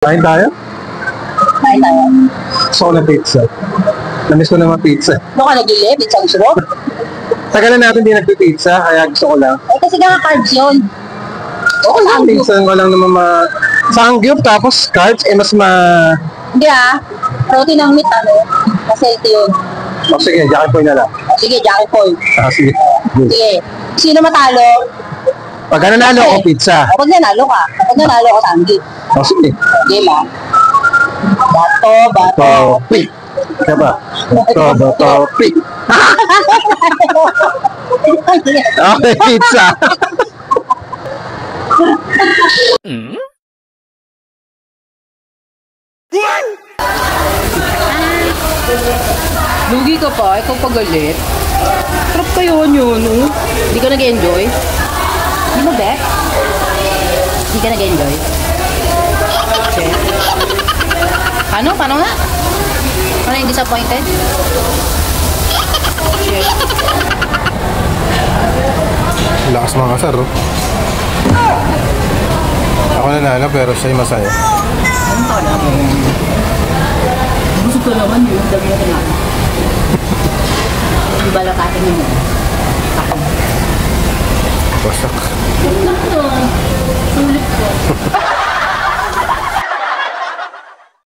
Kain tayo? Kain tayo. Gusto ko na pizza. Namiss ko naman pizza. Doon ka nag-ili, pizza gusto mo? Tagal na natin di nagpipizza, kaya gusto ko lang. Eh kasi nga carbs yun. Okay lang, minsan ko lang naman sangyup tapos carbs, mas Hindi protein ang meat Kasi healthy yun. O sige, Jackie Boy na lang. Sige, Jackie Paul. Sige. Good. Sige. Sino matalo? Pag nanalo ko, pizza. Pag nanalo ka. Pag nanalo ka, sanggit. O sige. Game Bato. Topi. Kaya ba? Topi. Okay, pizza. Lugi ka pa, ikaw pagalit. Trap kayo yun, Hindi ka nag-enjoy? Hindi mo, Beth? Hindi ka nag-enjoy? Okay. Paano? Paano nga? Paano yung disappointed? Shit. Lakas mga kasar, oh. Ako nanalo pero siya'y masaya. Ano ka na? Gusto ko naman yun. Dami na tinalo. Di ba lakatin mo? Basak. Sulit ko.